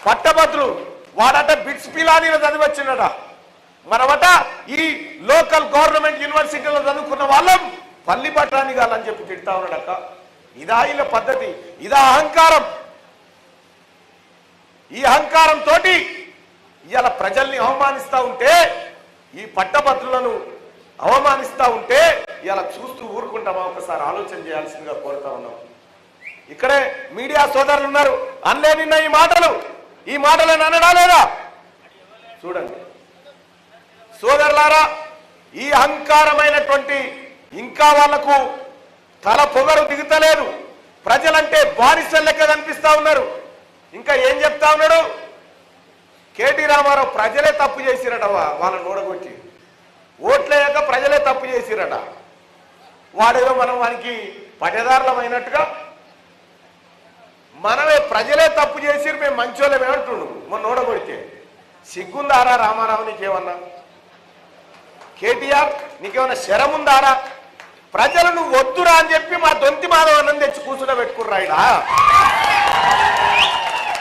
పట్టభద్రులు వాడట bits పిలానీలో చదివచ్చినట, మనమట ఈ local government యూనివర్సిటీలో చదువుకున్న వాళ్ళం పల్లి పట్టాని కాదని చెప్పి తిడతా ఉన్నాడక్క. ఇదా వీళ్ళ పద్ధతి? ఇదా అహంకారం? ఈ అహంకారంతో ఇవాళ ప్రజల్ని అవమానిస్తూ ఉంటే, ఈ పట్టభద్రులను అవమానిస్తూ ఉంటే ఇవాళ చూస్తూ ఊరుకుంటామా? ఒకసారి ఆలోచన చేయాల్సిందిగా కోరుతా ఉన్నాం. ఇక్కడే మీడియా సోదరులు ఉన్నారు, అన్నే నిన్న ఈ మాటలను అనడా లేదా? చూడండి సోదరులారా, ఈ అహంకారమైనటువంటి ఇంకా వాళ్లకు తల పొగరు దిగుతలేదు. ప్రజలంటే బానిసల లెక్క కనిపిస్తా ఉన్నారు. ఇంకా ఏం చెప్తా ఉన్నాడు? కేటీ రామారావు ప్రజలే తప్పు చేసిరట, వాళ్ళని ఓడగొట్టి ఓట్లేయక ప్రజలే తప్పు చేసిరట. వాడేదో మనం వానికి పట్టేదారులమైనట్టుగా మనమే ప్రజలే తప్పు చేసిరు, మేము మంచోళ్ళమే అంటుండు. మొన్న ఓడగొడితే సిగ్గుందారా రామారావు? నీకేమన్నా కేటీఆర్ నీకేమన్నా శరముందారా? ప్రజలను వద్దురా అని చెప్పి మా దొంతి మాధవన్నం తెచ్చి కూర్చుని పెట్టుకుర్రా.